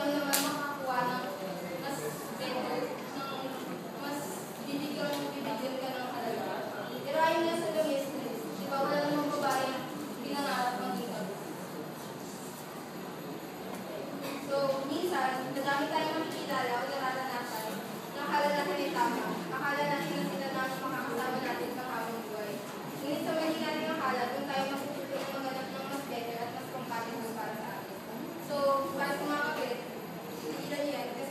mo naman makakuha ng mas better, ng mas bibigyan ka ng halaga. Pero ayun nga sa domestic, di ba wala namang babae na pinangarap ng income. So, minsan, madami tayong makikilala o nararanasan na akala natin ay tama. Akala natin na sila na ang makakasama natin sa habang buhay. Ngunit sa mali natin akala, doon tayo matutulong maganap ng mas better at mas compatible para sa atin. So, para sa mga kapit, tigilan niyo yan.